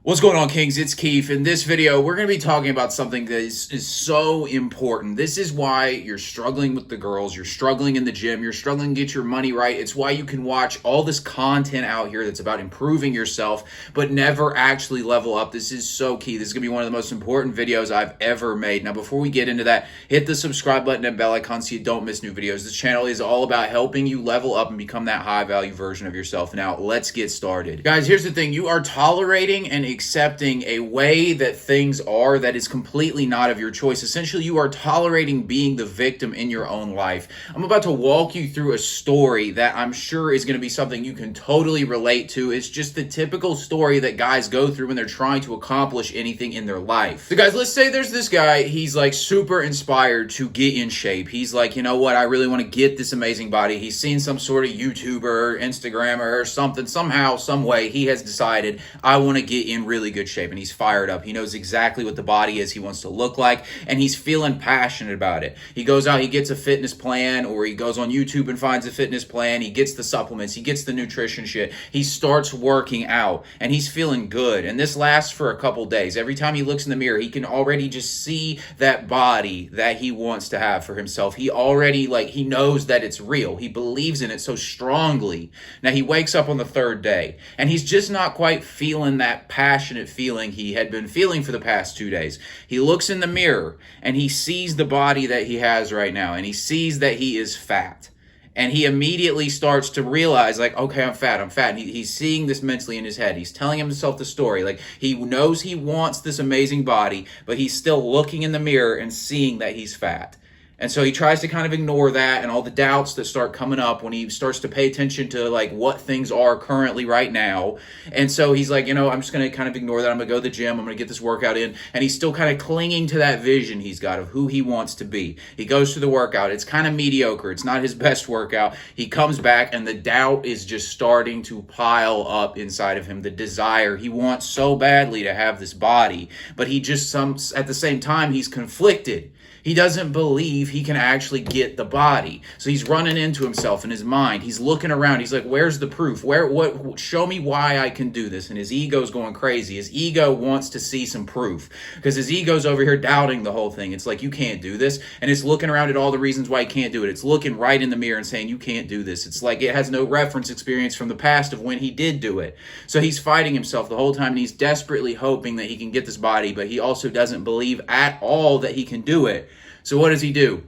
What's going on, Kings? It's Keefe. In this video, we're going to be talking about something that is so important. This is why you're struggling with the girls, you're struggling in the gym, you're struggling to get your money right. It's why you can watch all this content out here that's about improving yourself, but never actually level up. This is so key. This is going to be one of the most important videos I've ever made. Now, before we get into that, hit the subscribe button and bell icon so you don't miss new videos. This channel is all about helping you level up and become that high-value version of yourself. Now, let's get started. Guys, here's the thing. You are tolerating and accepting a way that things are that is completely not of your choice. Essentially, you are tolerating being the victim in your own life. I'm about to walk you through a story that I'm sure is going to be something you can totally relate to. It's just the typical story that guys go through when they're trying to accomplish anything in their life. So guys, let's say there's this guy, he's like super inspired to get in shape. He's like, you know what, I really want to get this amazing body. He's seen some sort of YouTuber, Instagrammer or something, somehow, some way, he has decided, I want to get in really good shape, and he's fired up. He knows exactly what the body is he wants to look like, and he's feeling passionate about it. He goes out, he gets a fitness plan, or he goes on YouTube and finds a fitness plan. He gets the supplements, he gets the nutrition shit. He starts working out, and he's feeling good, and this lasts for a couple days. Every time he looks in the mirror, he can already just see that body that he wants to have for himself. He already, he knows that it's real. He believes in it so strongly. Now, he wakes up on the third day, and he's just not quite feeling that passionate feeling he had been feeling for the past 2 days. He looks in the mirror and he sees the body that he has right now, and he sees that he is fat. And he immediately starts to realize, okay, I'm fat. And he's seeing this mentally in his head. He's telling himself the story. He knows he wants this amazing body, but he's still looking in the mirror and seeing that he's fat. And so he tries to kind of ignore that and all the doubts that start coming up when he starts to pay attention to what things are currently right now. And so he's like, I'm just going to kind of ignore that. I'm going to go to the gym. I'm going to get this workout in. And he's still kind of clinging to that vision he's got of who he wants to be. He goes to the workout. It's kind of mediocre. It's not his best workout. He comes back and the doubt is just starting to pile up inside of him. The desire. He wants so badly to have this body, but he just at the same time, he's conflicted. He doesn't believe he can actually get the body. So he's running into himself in his mind. He's looking around. He's like, where's the proof? Show me why I can do this. And his ego's going crazy. His ego wants to see some proof because his ego's over here doubting the whole thing. It's like, you can't do this. And it's looking around at all the reasons why he can't do it. It's looking right in the mirror and saying, you can't do this. It's like it has no reference experience from the past of when he did do it. So he's fighting himself the whole time, and he's desperately hoping that he can get this body, but he also doesn't believe at all that he can do it. So what does he do?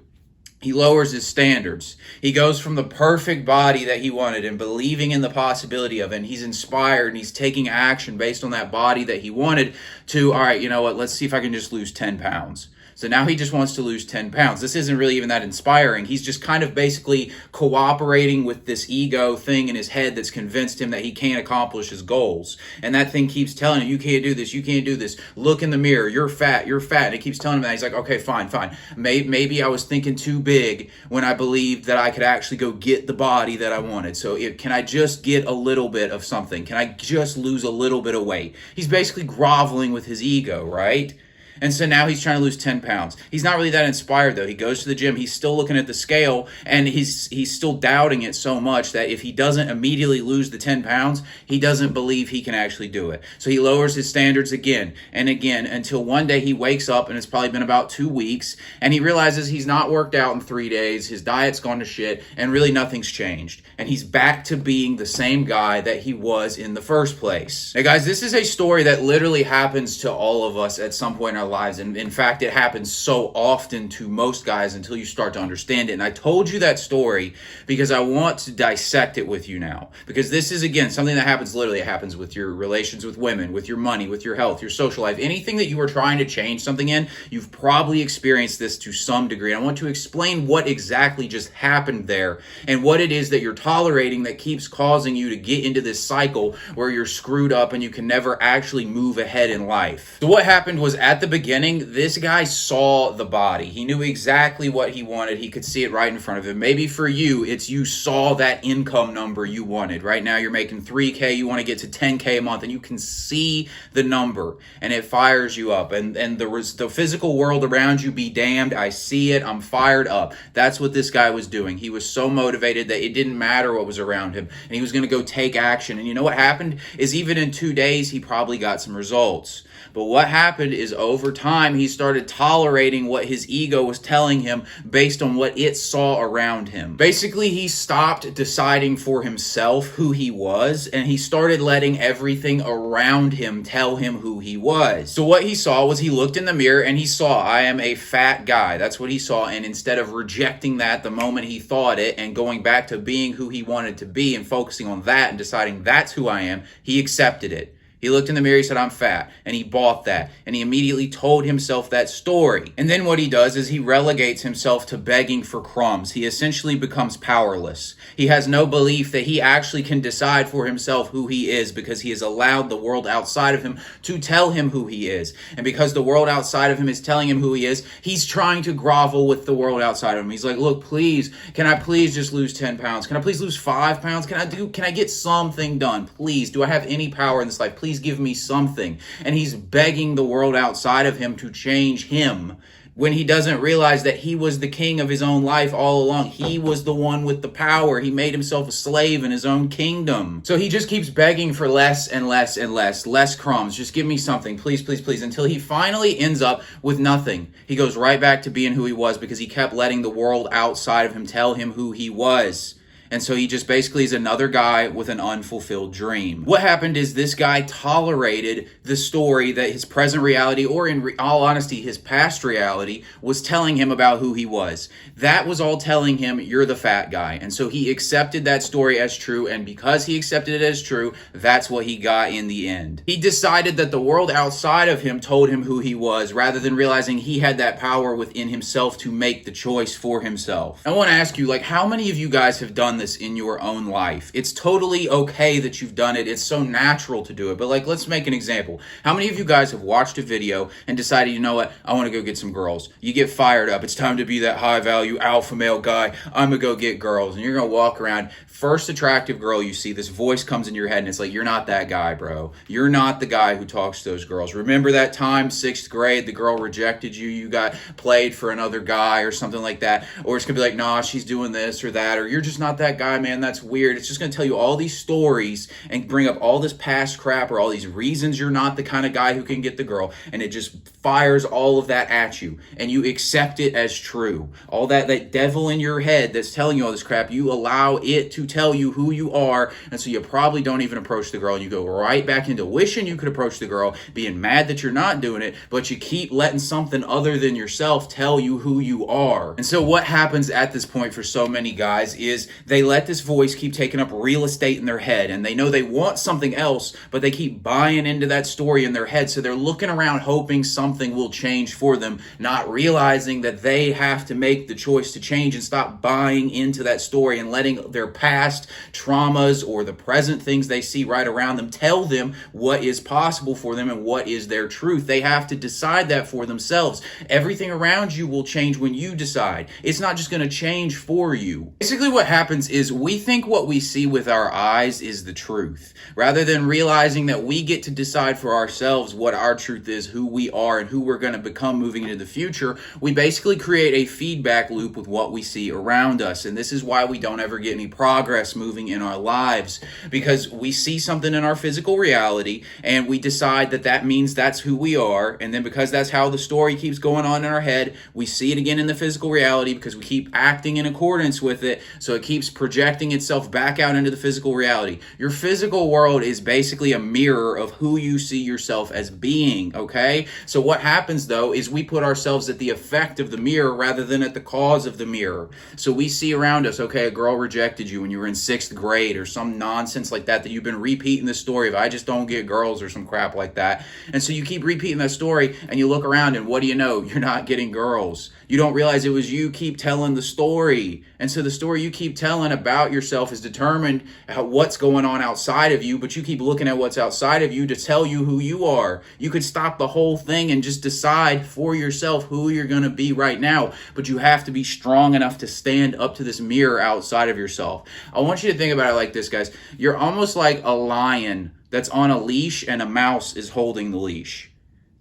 He lowers his standards. He goes from the perfect body that he wanted and believing in the possibility of it, and he's inspired and he's taking action based on that body that he wanted to, all right, you know what, let's see if I can just lose 10 pounds. So now he just wants to lose 10 pounds. This isn't really even that inspiring. He's just kind of basically cooperating with this ego thing in his head that's convinced him that he can't accomplish his goals. And that thing keeps telling him, you can't do this, you can't do this. Look in the mirror, you're fat, you're fat. And it keeps telling him that. He's like, okay, fine. Maybe I was thinking too big when I believed that I could actually go get the body that I wanted. So can I just get a little bit of something? Can I just lose a little bit of weight? He's basically groveling with his ego, right? And so now he's trying to lose 10 pounds. He's not really that inspired, though. He goes to the gym. He's still looking at the scale, and he's still doubting it so much that if he doesn't immediately lose the 10 pounds, he doesn't believe he can actually do it. So he lowers his standards again and again until one day he wakes up, and it's probably been about 2 weeks, and he realizes he's not worked out in 3 days. His diet's gone to shit, and really nothing's changed. And he's back to being the same guy that he was in the first place. Now, guys, this is a story that literally happens to all of us at some point in our lives, and in fact it happens so often to most guys until you start to understand it. And I told you that story because I want to dissect it with you now, because this is, again, something that happens. Literally, it happens with your relations with women, with your money, with your health, your social life, anything that you are trying to change something in. You've probably experienced this to some degree. And I want to explain what exactly just happened there and what it is that you're tolerating that keeps causing you to get into this cycle where you're screwed up and you can never actually move ahead in life. So what happened was, at the beginning, this guy saw the body. He knew exactly what he wanted. He could see it right in front of him. Maybe for you, it's you saw that income number you wanted. Right now, you're making $3K. You want to get to $10K a month, and you can see the number, and it fires you up. And the physical world around you, be damned. I see it. I'm fired up. That's what this guy was doing. He was so motivated that it didn't matter what was around him, and he was going to go take action. And you know what happened is even in 2 days, he probably got some results. But what happened is over time, he started tolerating what his ego was telling him based on what it saw around him. Basically, he stopped deciding for himself who he was, and he started letting everything around him tell him who he was. So what he saw was he looked in the mirror and he saw, I am a fat guy. That's what he saw. And instead of rejecting that the moment he thought it and going back to being who he wanted to be and focusing on that and deciding that's who I am, he accepted it. He looked in the mirror, he said, I'm fat, and he bought that, and he immediately told himself that story. And then what he does is he relegates himself to begging for crumbs. He essentially becomes powerless. He has no belief that he actually can decide for himself who he is because he has allowed the world outside of him to tell him who he is. And because the world outside of him is telling him who he is, he's trying to grovel with the world outside of him. He's like, look, please, can I please just lose 10 pounds? Can I please lose 5 pounds? Can I get something done? Please, do I have any power in this life? Please give me something. And he's begging the world outside of him to change him when he doesn't realize that he was the king of his own life all along. He was the one with the power. He made himself a slave in his own kingdom. So he just keeps begging for less and less and less crumbs. Just give me something, please, please, please, until he finally ends up with nothing. He goes right back to being who he was because he kept letting the world outside of him tell him who he was. And so he just basically is another guy with an unfulfilled dream. What happened is this guy tolerated the story that his present reality, or in all honesty, his past reality, was telling him about who he was. That was all telling him, you're the fat guy. And so he accepted that story as true, and because he accepted it as true, that's what he got in the end. He decided that the world outside of him told him who he was, rather than realizing he had that power within himself to make the choice for himself. I want to ask you, how many of you guys have done this in your own life? It's totally okay that you've done it. It's so natural to do it. But let's make an example. How many of you guys have watched a video and decided, you know what, I want to go get some girls? You get fired up. It's time to be that high value alpha male guy. I'm going to go get girls. And you're going to walk around. First attractive girl you see, this voice comes in your head and it's like, you're not that guy, bro. You're not the guy who talks to those girls. Remember that time, 6th grade, the girl rejected you. You got played for another guy or something like that. Or it's going to be like, nah, she's doing this or that. Or you're just not that guy, man, that's weird. It's just going to tell you all these stories and bring up all this past crap or all these reasons you're not the kind of guy who can get the girl, and it just fires all of that at you, and you accept it as true. All that devil in your head that's telling you all this crap, you allow it to tell you who you are, and so you probably don't even approach the girl, and you go right back into wishing you could approach the girl, being mad that you're not doing it, but you keep letting something other than yourself tell you who you are. And so what happens at this point for so many guys is they let this voice keep taking up real estate in their head, and they know they want something else, but they keep buying into that story in their head, so they're looking around hoping something will change for them, not realizing that they have to make the choice to change and stop buying into that story and letting their past traumas or the present things they see right around them tell them what is possible for them and what is their truth. They have to decide that for themselves. Everything around you will change when you decide. It's not just going to change for you. Basically what happens is we think what we see with our eyes is the truth, rather than realizing that we get to decide for ourselves what our truth is, who we are, and who we're going to become moving into the future. We basically create a feedback loop with what we see around us, and this is why we don't ever get any progress moving in our lives, because we see something in our physical reality, and we decide that that means that's who we are, and then because that's how the story keeps going on in our head, we see it again in the physical reality because we keep acting in accordance with it, so it keeps projecting itself back out into the physical reality. Your physical world is basically a mirror of who you see yourself as being, okay? So what happens though is we put ourselves at the effect of the mirror rather than at the cause of the mirror. So we see around us, okay, a girl rejected you when you were in 6th grade or some nonsense like that you've been repeating the story of, I just don't get girls or some crap like that. And so you keep repeating that story and you look around and what do you know? You're not getting girls. You don't realize it was you keep telling the story. And so the story you keep telling about yourself is determined what's going on outside of you, but you keep looking at what's outside of you to tell you who you are. You could stop the whole thing and just decide for yourself who you're going to be right now, but you have to be strong enough to stand up to this mirror outside of yourself. I want you to think about it like this, guys. You're almost like a lion that's on a leash and a mouse is holding the leash.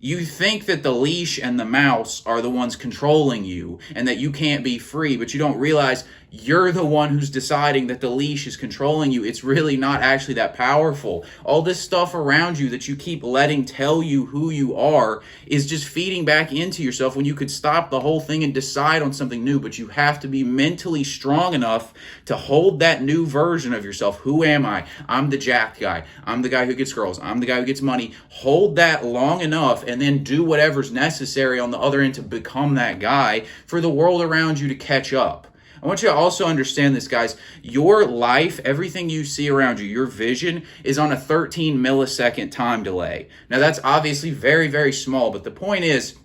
You think that the leash and the mouse are the ones controlling you and that you can't be free, but you don't realize you're the one who's deciding that the leash is controlling you. It's really not actually that powerful. All this stuff around you that you keep letting tell you who you are is just feeding back into yourself when you could stop the whole thing and decide on something new, but you have to be mentally strong enough to hold that new version of yourself. Who am I? I'm the jacked guy. I'm the guy who gets girls. I'm the guy who gets money. Hold that long enough and then do whatever's necessary on the other end to become that guy for the world around you to catch up. I want you to also understand this, guys. Your life, everything you see around you, your vision is on a 13 millisecond time delay. Now, that's obviously very, very small, but the point is,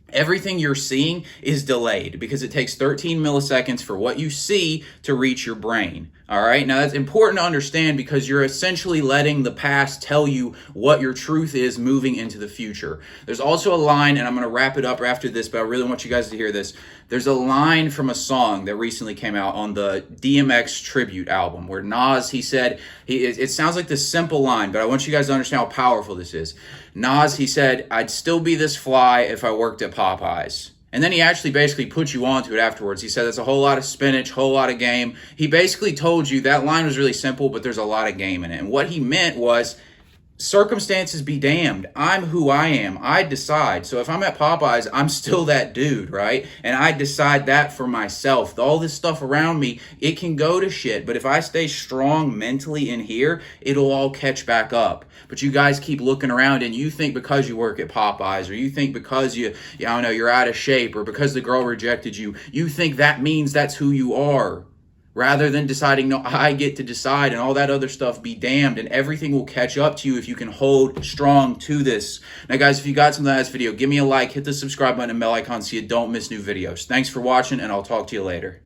everything you're seeing is delayed because it takes 13 milliseconds for what you see to reach your brain. All right. Now, that's important to understand because you're essentially letting the past tell you what your truth is moving into the future. There's also a line, and I'm going to wrap it up after this, but I really want you guys to hear this. There's a line from a song that recently came out on the DMX tribute album where Nas, he said, it sounds like this simple line, but I want you guys to understand how powerful this is. Nas, he said, "I'd still be this fly if I worked at Popeyes." And then he actually basically put you onto it afterwards. He said, "That's a whole lot of spinach, whole lot of game." He basically told you that line was really simple, but there's a lot of game in it. And what he meant was, circumstances be damned. I'm who I am. I decide. So if I'm at Popeyes, I'm still that dude, right? And I decide that for myself. All this stuff around me, it can go to shit. But if I stay strong mentally in here, it'll all catch back up. But you guys keep looking around and you think because you work at Popeyes, or you think because I don't know, you're out of shape, or because the girl rejected you, you think that means that's who you are. Rather than deciding, no, I get to decide and all that other stuff, be damned, and everything will catch up to you if you can hold strong to this. Now, guys, if you got something out of this video, give me a like, hit the subscribe button and bell icon so you don't miss new videos. Thanks for watching, and I'll talk to you later.